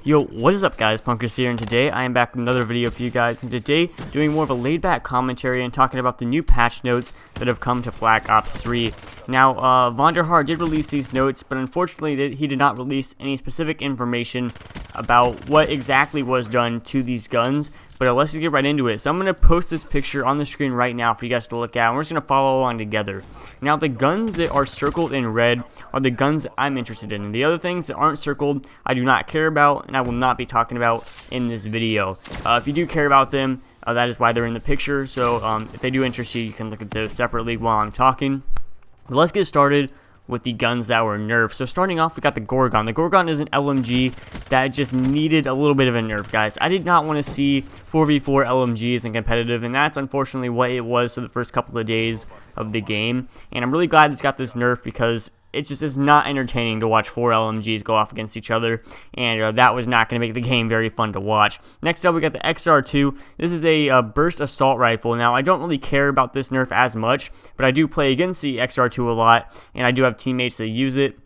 Yo, what is up guys, Punkers here, and today I am back with another video for you guys, and today doing more of a laid back commentary and talking about the new patch notes that have come to Black Ops 3. Now, Vonderhaar did release these notes, but unfortunately he did not release any specific information about what exactly was done to these guns. But let's just get right into it. So I'm going to post this picture on the screen right now for you guys to look at, and we're just going to follow along together. Now, the guns that are circled in red are the guns I'm interested in. And the other things that aren't circled, I do not care about, and I will not be talking about in this video. If you do care about them, that is why they're in the picture. So if they do interest you, you can look at those separately while I'm talking. But let's get started with the guns that were nerfed. So starting off, we got the Gorgon. The Gorgon is an LMG that just needed a little bit of a nerf, guys. I did not want to see 4v4 LMGs in competitive, and that's unfortunately what it was for the first couple of days of the game. And I'm really glad it's got this nerf because it just is not entertaining to watch 4 LMGs go off against each other, and that was not going to make the game very fun to watch. Next up, we got the XR2. This is a burst assault rifle. Now, I don't really care about this nerf as much, but I do play against the XR2 a lot, and I do have teammates that use it.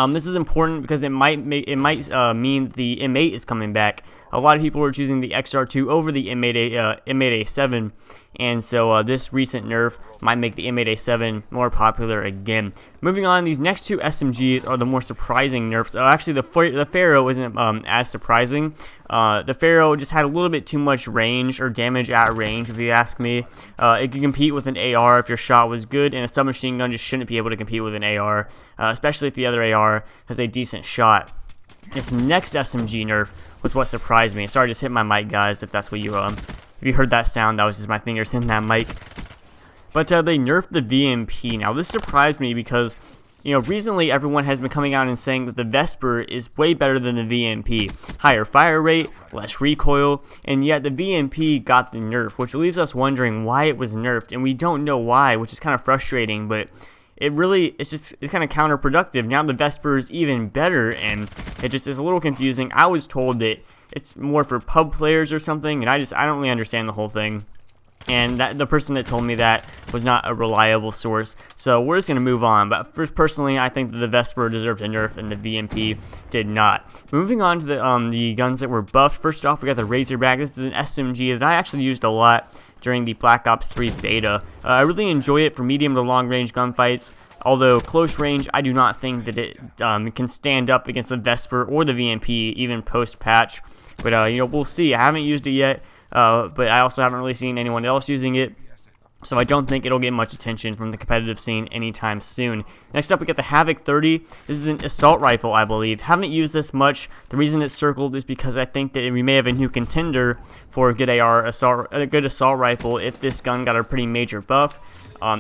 This is important because it might mean the M8 is coming back. A lot of people are choosing the XR2 over the M8A7, and so this recent nerf might make the M8A7 more popular again. Moving on, these next two SMGs are the more surprising nerfs. Actually, the Pharaoh isn't as surprising. The Pharaoh just had a little bit too much range, or damage at range, if you ask me. It can compete with an AR if your shot was good, and a submachine gun just shouldn't be able to compete with an AR, especially if the other AR has a decent shot. This next SMG nerf was what surprised me. Sorry, I just hit my mic, guys, if that's what you if you heard that sound, that was just my fingers hitting that mic. But they nerfed the VMP. Now, this surprised me because, you know, recently everyone has been coming out and saying that the Vesper is way better than the VMP. Higher fire rate, less recoil, and yet the VMP got the nerf, which leaves us wondering why it was nerfed, and we don't know why, which is kind of frustrating, but it's kind of counterproductive. Now the Vesper is even better, and it just is a little confusing. I was told that it's more for pub players or something, and I don't really understand the whole thing. And the person that told me that was not a reliable source. So we're just going to move on. But first, personally, I think that the Vesper deserved a nerf and the VMP did not. Moving on to the guns that were buffed. First off, we got the Razorback. This is an SMG that I actually used a lot during the Black Ops 3 beta. I really enjoy it for medium to long range gunfights. Although close range, I do not think that it can stand up against the Vesper or the VMP, even post-patch. But, you know, we'll see. I haven't used it yet. But I also haven't really seen anyone else using it, so I don't think it'll get much attention from the competitive scene anytime soon. Next up, we got the Havoc 30. This is an assault rifle, I believe. Haven't used this much. The reason it's circled is because I think that we may have a new contender for a good good assault rifle if this gun got a pretty major buff.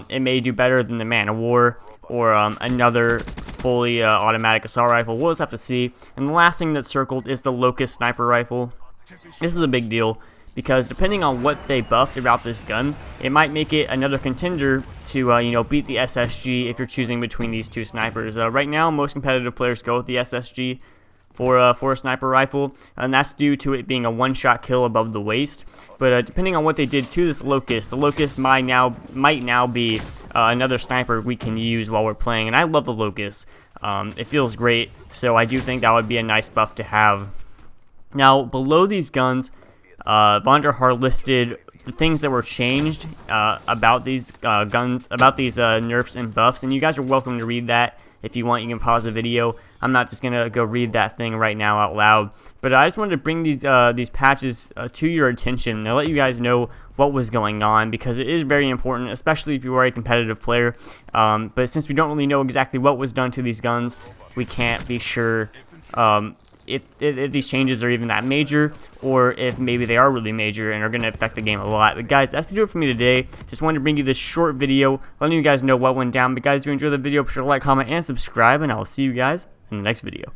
It may do better than the Man of War or another fully automatic assault rifle. We'll just have to see. And the last thing that's circled is the Locust sniper rifle. This is a big deal, because depending on what they buffed about this gun, it might make it another contender to you know, beat the SSG if you're choosing between these two snipers. Right now, most competitive players go with the SSG for a sniper rifle, and that's due to it being a one-shot kill above the waist. But depending on what they did to this Locust, the Locust might now be another sniper we can use while we're playing, and I love the Locust. It feels great, so I do think that would be a nice buff to have. Now, below these guns, Vonderhaar listed the things that were changed about these guns, about these nerfs and buffs, and you guys are welcome to read that. If you want, you can pause the video. I'm not just gonna go read that thing right now out loud, but I just wanted to bring these patches to your attention and let you guys know what was going on, because it is very important, especially if you are a competitive player. But since we don't really know exactly what was done to these guns, we can't be sure if these changes are even that major, or if maybe they are really major and are going to affect the game a lot. But guys, that's to do it for me today. Just wanted to bring you this short video, letting you guys know what went down. But guys, if you enjoyed the video, be sure to like, comment, and subscribe, and I will see you guys in the next video.